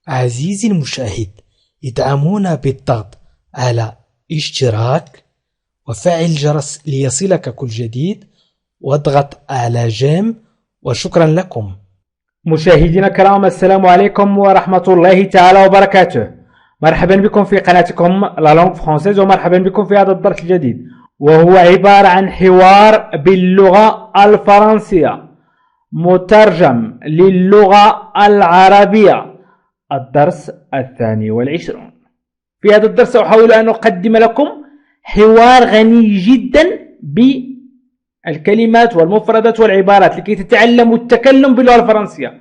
عزيزي المشاهد، ادعمونا بالضغط على اشتراك وفعل الجرس ليصلك كل جديد واضغط على جيم، وشكرا لكم. مشاهدينا الكرام، السلام عليكم ورحمة الله تعالى وبركاته. مرحبا بكم في قناتكم لا لونغ فرونسيز، ومرحبا بكم في هذا الدرس الجديد، وهو عبارة عن حوار باللغة الفرنسية مترجم للغة العربية. الدرس 22. في هذا الدرس أحاول أن أقدم لكم حوار غني جدا بالكلمات والمفردات والعبارات لكي تتعلموا التكلم باللغة الفرنسية.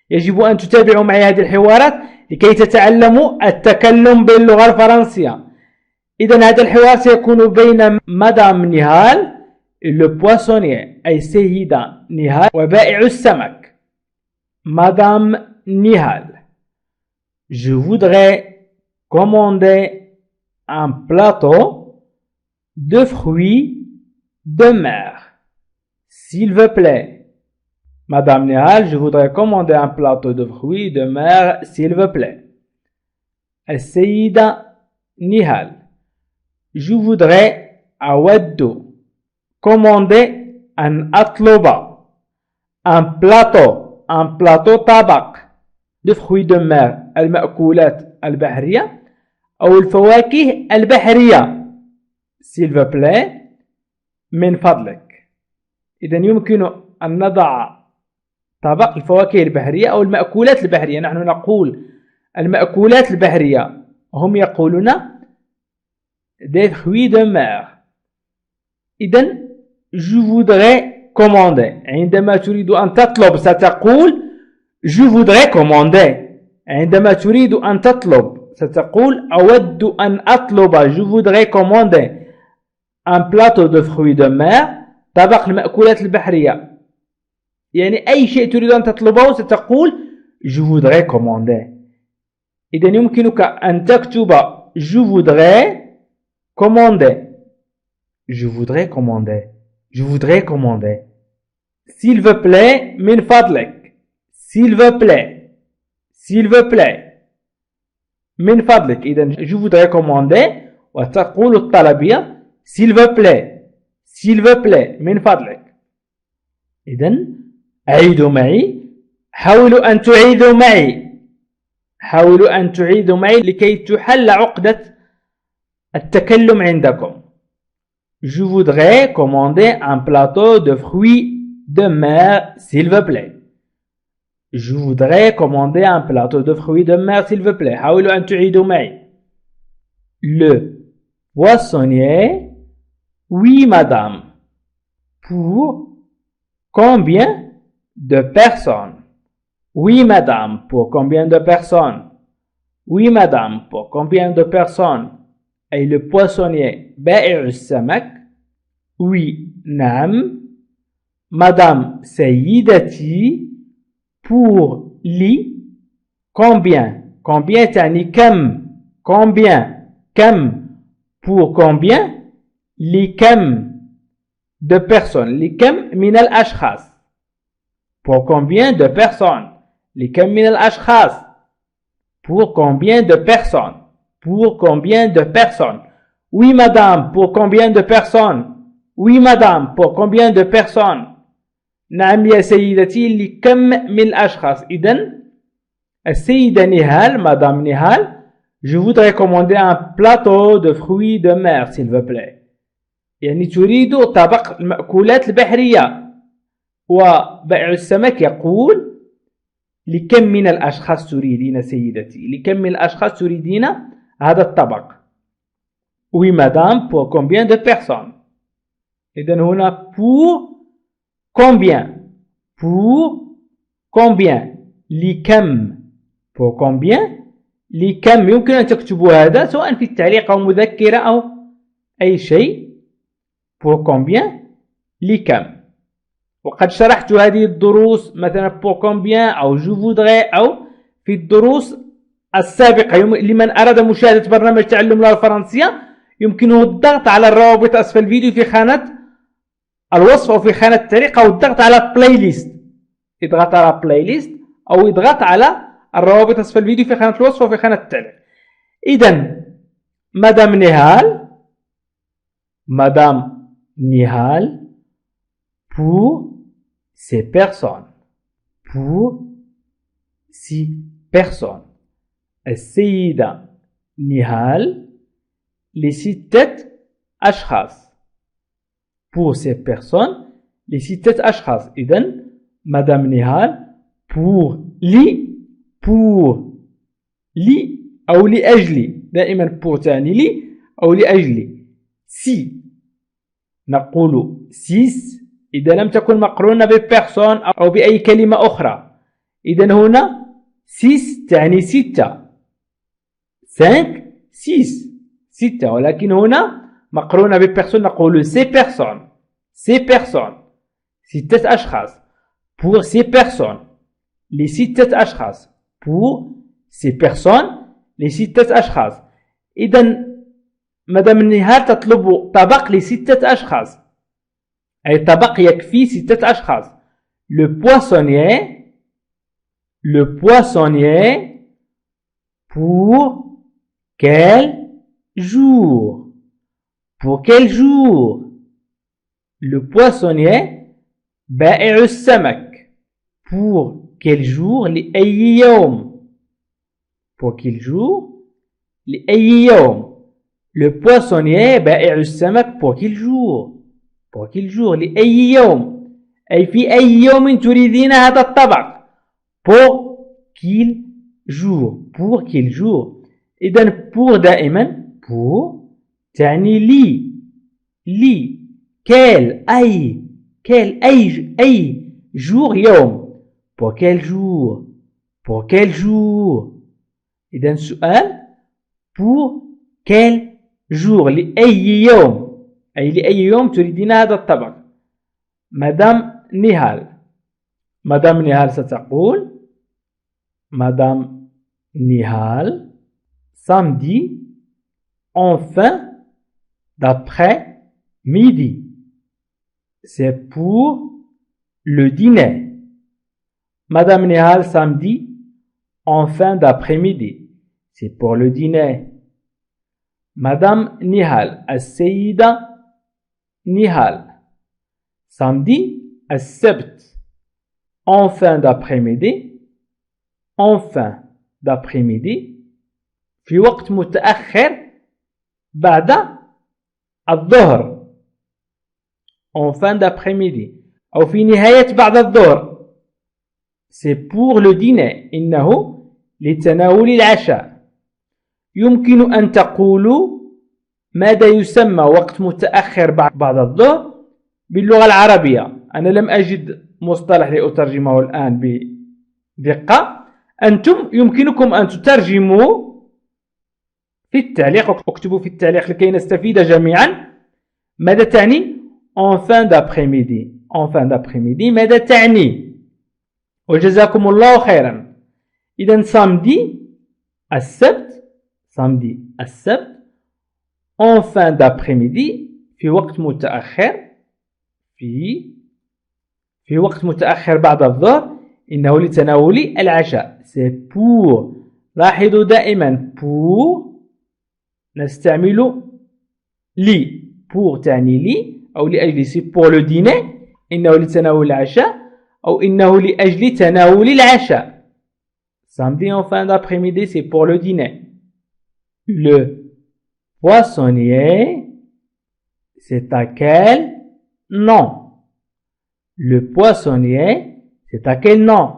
يجب أن تتابعوا معي هذه الحوارات لكي تتعلموا التكلم باللغة الفرنسية. إذن هذا الحوار سيكون بين مدام نهال le poissonnier أي سيدة نهال وبائع السمك. Madame Nihal, je voudrais commander un plateau de fruits de mer, s'il vous plaît. Madame Nihal, je voudrais commander un plateau de fruits de mer, s'il vous plaît. السيدة نهال, je voudrais أود commander أن أطلب un plateau طبق de fruits de mer المأكولات البحرية أو الفواكه البحرية, s'il vous plaît, من فضلك. إذن يمكن أن نضع طبق الفواكه البحرية أو المأكولات البحرية. نحن نقول المأكولات البحرية، هم يقولون des fruits de mer. إذن je voudrais commander. عندما تريد أن تطلب ستقول je voudrais commander. عندما تريد أن تطلب ستقول أود أن أطلب je voudrais commander un plateau de fruits de mer, طبق المأكولات البحرية. يعني أي شيء تريد أن تطلبه ستقول je voudrais commander. إذن يمكنك أن تكتب je voudrais commander, je voudrais commander, je voudrais commander. S'il vous plaît, من فضلك. S'il vous plaît, s'il vous plaît, من فضلك. إذن je voudrais commander وتقول الطلبية s'il vous plaît, s'il vous plaît, من فضلك. إذن عيدوا معي، حاولوا أن تعيدوا معي، حاولوا أن تعيدوا معي لكي تحل عقدة التكلم عندكم. Je voudrais commander un plateau de fruits de mer, s'il vous plaît. Je voudrais commander un plateau de fruits de mer, s'il vous plaît. حاولوا أن تعيدوا معي. Le poissonnier, oui madame. Pour combien de personnes? Oui madame. Pour combien de personnes? Oui madame. Pour combien de personnes? أي le poissonnier بائع السمك. oui نعم. madame سيدتي. pour لي. combien تعني كم. combien كم. pour combien لكم de personnes. لكم من الأشخاص. pour combien de personnes لكم من الأشخاص. pour combien de personnes. pour combien de personnes. oui madame. pour combien de personnes. oui madame. pour combien de personnes. نعم يا سيدتي لكم من الأشخاص. إذن السيدة نهال مدام نهال je voudrais commander un plateau de fruits de mer, s'il vous plaît. يعني تريد طبق المأكولات البحرية. وبائع السمك يقول لكم من الأشخاص تريدين سيدتي؟ لكم من الأشخاص تريدين هذا الطبق؟ oui madame. pour combien de personnes. إذن هنا pour combien. pour combien لكم. pour combien لكم. يمكن أن تكتبوا هذا سواء في التعليق أو مذكرة أو أي شيء. pour combien لكم. وقد شرحت هذه الدروس مثلا pour combien أو je voudrais أو في الدروس السابقة. لمن أراد مشاهدة برنامج تعلم اللغة الفرنسية يمكنه الضغط على الروابط أسفل الفيديو في خانة الوصف أو في خانة التعليق، أو الضغط على بلاي ليست. اضغط على بلاي ليست أو اضغط على الروابط أسفل الفيديو في خانة الوصف وفي خانة التعليق. إذن مدام نهال pour ces personnes. السيدة نهال لستة أشخاص. pour ces personnes لستة أشخاص. إذن مدام نهال pour أو لأجلي، دائما pour تعني لي أو لأجلي. سي نقول سيس إذا لم تكن مقرونة ببيرسون أو بأي كلمة أخرى. إذن هنا سيس تعني ستة، 5 ستة، ولكن هنا مقرونة ببيرسون نقول سي بيرسون، ستة أشخاص. pour ces personnes لستة أشخاص. pour ces personnes لستة أشخاص. إذن مدام نهال تطلب طبق لستة أشخاص، أي طبق يكفي ستة أشخاص. le poissonnier pour quel jour? le poissonnier بائع السمك. pour quel jour لأي يوم؟ pour quel jour لأي يوم. le poissonnier بائع السمك pour quel jour لأي يوم، أي في أي يوم تريدين هذا الطبق. pour quel jour. إذن pour دائما pour تعني لي quel أي jour يوم. pour quel jour. إذن سؤال pour quel jour لأي يوم، أي لأي يوم تريدين هذا الطبق. مدام نهال ستقول مدام نهال samedi en fin d'après-midi. c'est pour le dîner. Madame Nihal samedi en fin d'après-midi. c'est pour le dîner. Madame Nihal السيدة نهال samedi السبت en fin d'après-midi في وقت متأخر بعد الظهر. en fin d'après-midi أو في نهاية بعد الظهر. c'est pour le dîner إنه لتناول العشاء. يمكن أن تقولوا ماذا يسمى وقت متأخر بعد الظهر باللغة العربية. أنا لم أجد مصطلح لأترجمه الآن بدقة. أنتم يمكنكم أن تترجموا في التعليق، اكتبوا في التعليق لكي نستفيد جميعا. ماذا تعني en fin d'après-midi ماذا تعني؟ وجزاكم الله خيرا. إذن samedi السبت en fin d'après-midi في وقت متأخر، في وقت متأخر بعد الظهر، إنه لتناول العشاء. c'est pour. لاحظوا دائما pour نستعمل لي. pour تعني لي أو لأجل. c'est pour le dîner إنه لتناول العشاء أو إنه لأجل تناول العشاء. samedi en fin d'après-midi c'est pour le dîner. le poissonnier c'est à quel nom? le poissonnier c'est à quel nom؟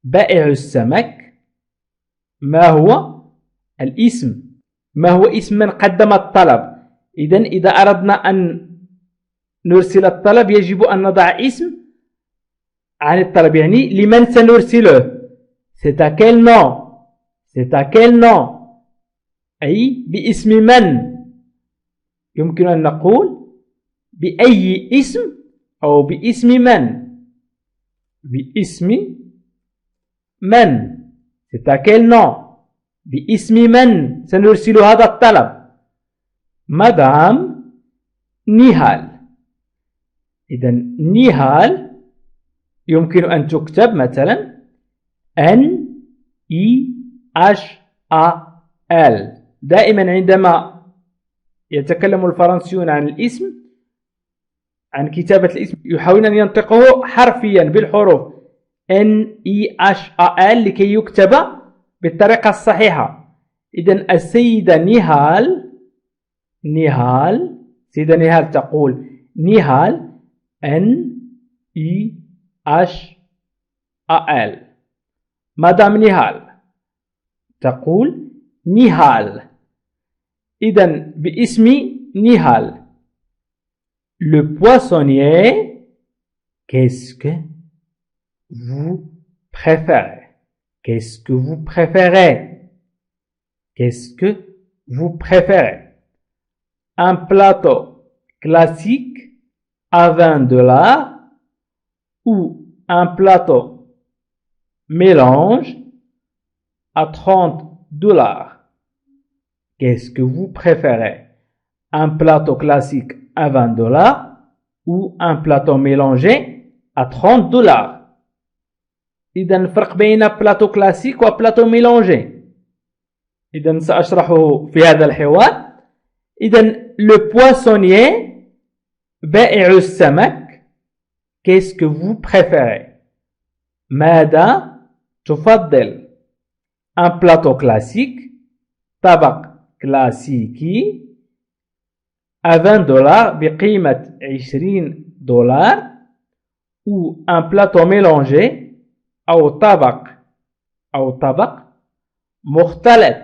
بائع السمك ما هو الاسم؟ ما هو اسم من قدم الطلب؟ إذن إذا أردنا أن نرسل الطلب يجب أن نضع اسم عن الطلب، يعني لمن سنرسله. c'est à quel nom أي باسم من. يمكن أن نقول بأي اسم أو باسم من. c'est à quel nom باسم من سنرسل هذا الطلب. مدام نهال. إذن نهال يمكن أن تكتب مثلا دائما عندما يتكلم الفرنسيون عن الاسم، عن كتابة الاسم، يحاولون أن ينطقوه حرفيا بالحروف NEHAL لكي يكتب بالطريقة الصحيحة. إذن السيدة نهال سيدة نهال تقول نهال NEHAL. مدام نهال تقول نهال. إذن باسم نهال. Le poissonnier, qu'est-ce que vous préférez? Qu'est-ce que vous préférez? Qu'est-ce que vous préférez? Un plateau classique à $20 ou un plateau mélange à $30? Qu'est-ce que vous préférez? Un plateau classique à $20 ou un plateau mélangé à $30. إذن الفرق بين بلاتو كلاسيك وبلاتو ميلانجي إذن سأشرحه في هذا الحوار. إذن le poissonnier بائع السمك qu'est-ce que vous préférez؟ ماذا تفضل؟ un plateau classique طبق كلاسيكي à $20 بقيمة $20 ou un plateau mélangé أو طبق مختلط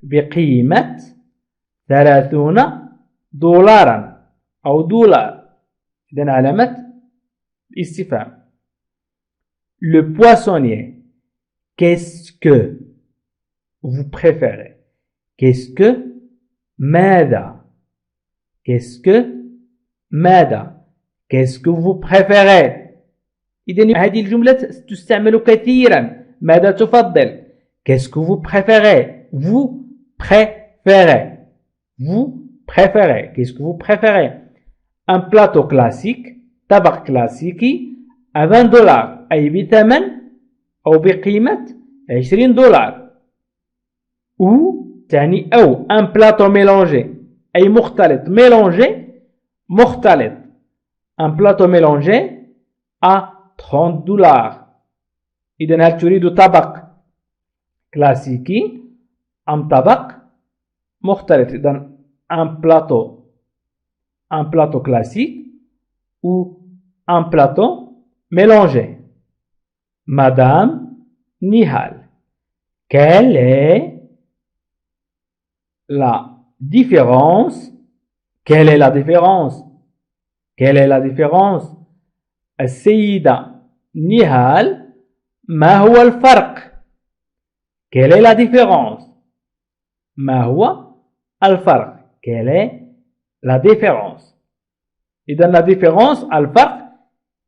بقيمة $30 أو $. إذن علامة الاستفهام. Le poissonnier, qu'est-ce que vous préférez? Qu'est-ce que ماذا? Qu'est-ce que ماذا? Qu'est-ce que vous préférez? إذن هذه الجملة تستعمل كثيرا. ماذا تفضل؟ Qu'est-ce que vous préférez? Vous préférez. Vous préférez. Qu'est-ce que vous préférez? Un plateau classique طبق كلاسيكي à $20 أي بثمن أو بقيمة $20 ou تعني أو un plateau mélangé أي مختلط mélangé مختلط un plateau mélangé à $30. إذن هل تريد طبق كلاسيكي أم طبق مختلط؟ إذن un plateau classique ou un plateau mélangé. Madame Nihal, quelle est la différence? Quelle est la différence? Quelle est la différence? السيدة نهال ما هو الفرق؟ Quelle est la différence? ما هو الفرق؟ Quelle est la différence? إذن la différence الفرق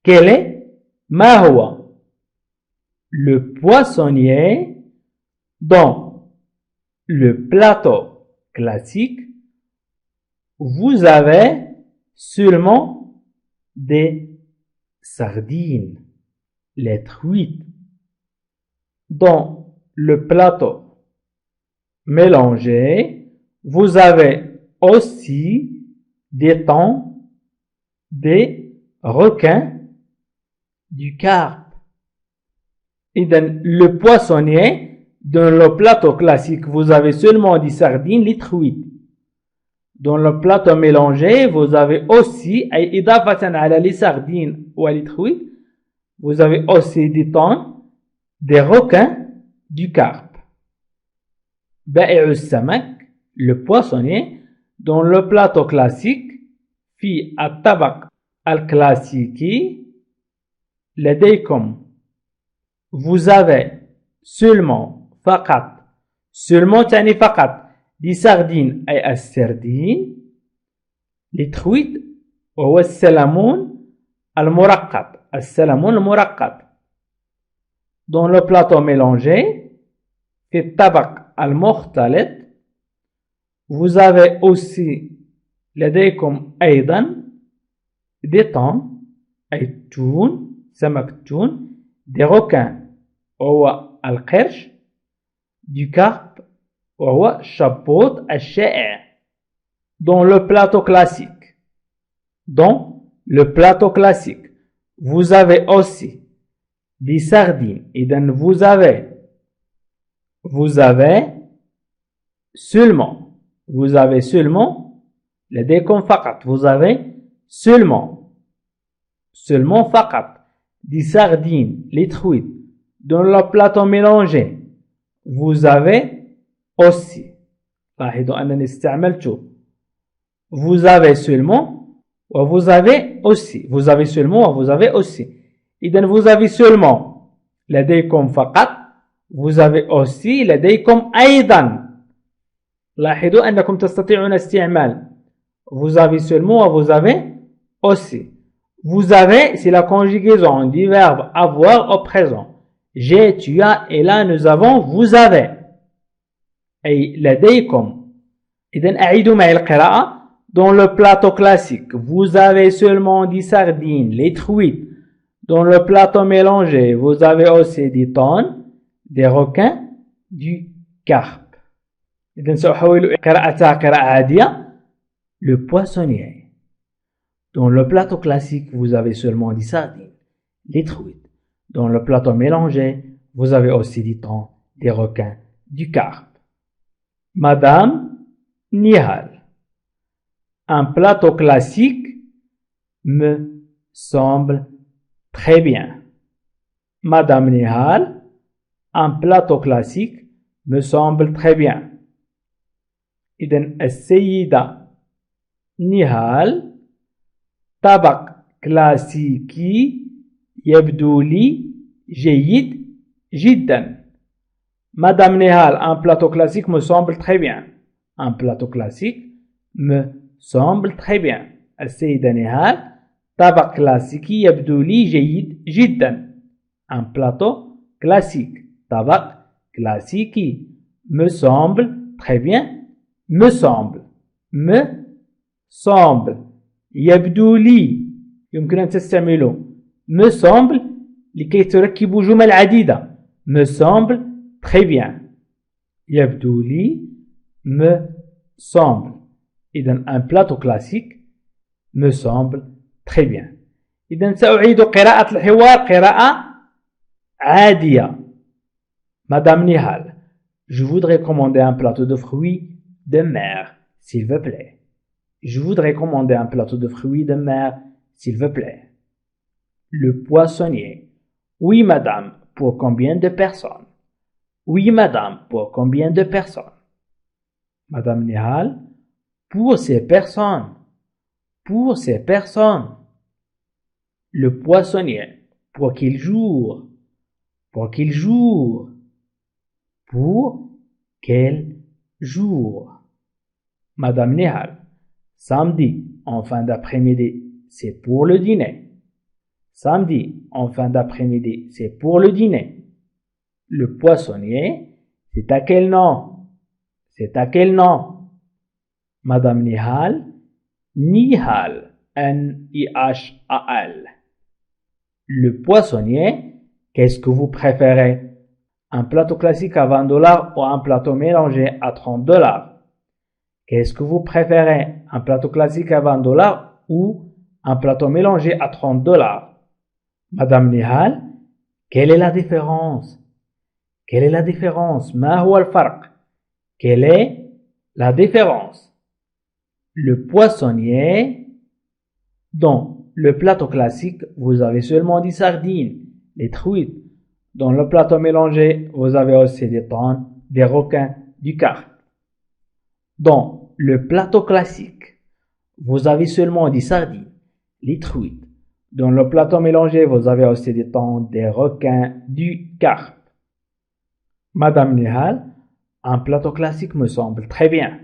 quel est ما هو؟ Le poissonnier dans le plateau classique vous avez seulement des sardines, lettre 8. Dans le plateau mélangé, vous avez aussi des thons, des requins, du carpe. Et dans le poissonnier, dans le plateau classique, vous avez seulement des sardines, litre 8. Dans le plateau mélangé, vous avez aussi, أي إضافة على les sardines ou litre 8, vous avez aussi des thons, des requins, du carpe. بائع السمك, le poissonnier, dans le plateau classique, في الطبق الكلاسيكي, لديكم, vous avez seulement, فقط, seulement تعني فقط, des sardines أي السردين, litre 8, وهو السلمون المرقط, السلمون المرقط. Dans le plateau mélangé, في الطبق المختلط, vous avez aussi لديكم أيضا des thons أي تون, سمك تون, des requins وهو القرش. du carpe وهو الشبوط الشائع. dans le plateau classique. dans le plateau classique vous avez aussi des sardines. إذن vous avez seulement لديكم فقط. vous avez seulement فقط des sardines, les truites dans le plateau mélangé. vous avez aussi. لاحظوا أنني استعملت vous avez seulement و vous avez aussi. vous avez seulement و vous avez aussi. إذن vous avez seulement لديكم فقط. vous avez aussi لديكم أيضا. لاحظوا أنكم تستطيعون استعمال vous avez seulement و vous avez aussi. vous avez c'est la conjugaison du verbe avoir au présent. j'ai, tu as et là nous avons vous avez أي لديكم. إذن أعيدوا معي القراءة. dans le plateau classique vous avez seulement des sardines, les truites. dans le plateau mélangé vous avez aussi des thons, des requins, du carpe. إذن سأحاول قراءتها قراءة عادية. le poissonnier. dans le plateau classique vous avez seulement des sardines, les truites. dans le plateau mélangé vous avez aussi des thons, des requins, du carpe. Madame Nihal. un plateau classique me semble très bien. Madame Nihal, un plateau classique me semble très bien. إذن السيدة نهال طبق كلاسيكي يبدو لي جيد جدا. Madame Nihal, un plateau classique me semble très bien. un plateau classique me semble très bien. السيدة نهال طبق كلاسيكي يبدو لي جيد جدا. un plateau classique. طبق كلاسيكي me semble très bien. me semble يبدو لي يمكن أن تستعملوا me semble لكي تركبوا جمل عديدة. me semble très bien. يبدو لي me semble. إذن un plateau classique me semble très bien. إذن سأعيد قراءة الحوار قراءة عادية. Madame Nihal, je voudrais commander un plateau de fruits de mer, s'il vous plaît. Je voudrais commander un plateau de fruits de mer, s'il vous plaît. Le poissonnier. Oui, madame, pour combien de personnes? Oui, madame, pour combien de personnes? Madame Nihal, pour ces personnes. Pour ces personnes. Le poissonnier. Pour quel jour? Pour quel jour? Pour quel jour? Madame Nihal, samedi en fin d'après-midi, c'est pour le dîner. Samedi en fin d'après-midi, c'est pour le dîner. Le poissonnier, c'est à quel nom? C'est à quel nom? Madame Nihal, Nihal, N-I-H-A-L. Le poissonnier, qu'est-ce que vous préférez? Un plateau classique à $20 ou un plateau mélangé à $30? Qu'est-ce que vous préférez? Un plateau classique à $20 ou un plateau mélangé à $30? Madame Nihal, quelle est la différence? Quelle est la différence? ما هو الفرق? Quelle est la différence? Le poissonnier, dans le plateau classique, vous avez seulement des sardines, des truites. Dans le plateau mélangé, vous avez aussi des thons, des requins, du carpe. Dans le plateau classique, vous avez seulement des sardines, les truites. Dans le plateau mélangé, vous avez aussi des thons, des requins, du carpe. Madame Nihal, un plateau classique me semble très bien.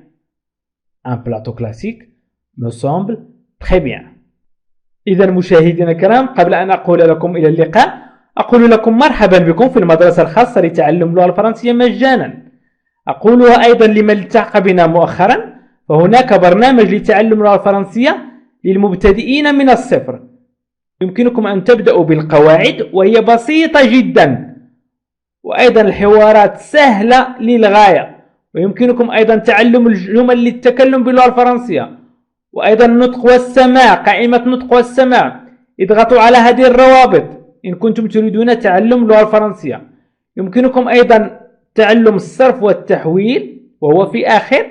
Un plateau classique me semble très bien. إذا مشاهدينا الكرام، قبل أن أقول لكم إلى اللقاء، أقول لكم مرحبا بكم في المدرسة الخاصة لتعلم اللغة الفرنسية مجانا. أقولها أيضا لمن التحق بنا مؤخرا، فهناك برنامج لتعلم اللغة الفرنسية للمبتدئين من الصفر. يمكنكم أن تبدأوا بالقواعد وهي بسيطة جدا، وأيضا الحوارات سهلة للغاية، ويمكنكم أيضا تعلم الجمل للتكلم باللغة الفرنسية. وأيضا النطق والسماع، قائمة النطق والسماع، اضغطوا على هذه الروابط إن كنتم تريدون تعلم اللغة الفرنسية. يمكنكم أيضا تعلم الصرف والتحويل وهو في آخر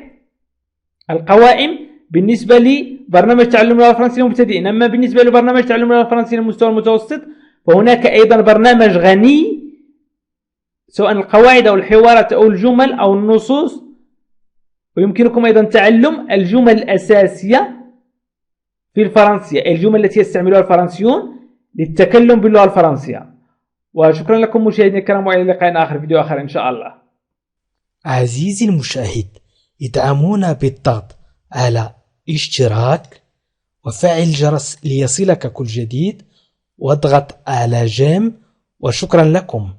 القوائم بالنسبة لبرنامج تعلم اللغة الفرنسية للمبتدئين. أما بالنسبة لبرنامج تعلم اللغة الفرنسية للمستوى المتوسط فهناك أيضا برنامج غني سواء القواعد أو الحوارات أو الجمل أو النصوص. ويمكنكم أيضا تعلم الجمل الأساسية في الفرنسية، الجمل التي يستعملها الفرنسيون للتكلم باللغة الفرنسية. وشكرا لكم مشاهدينا الكرام، وإلى لقاء آخر فيديو آخر إن شاء الله. عزيزي المشاهد، ادعمونا بالضغط على اشتراك وفعل الجرس ليصلك كل جديد، واضغط على جيم، وشكرا لكم.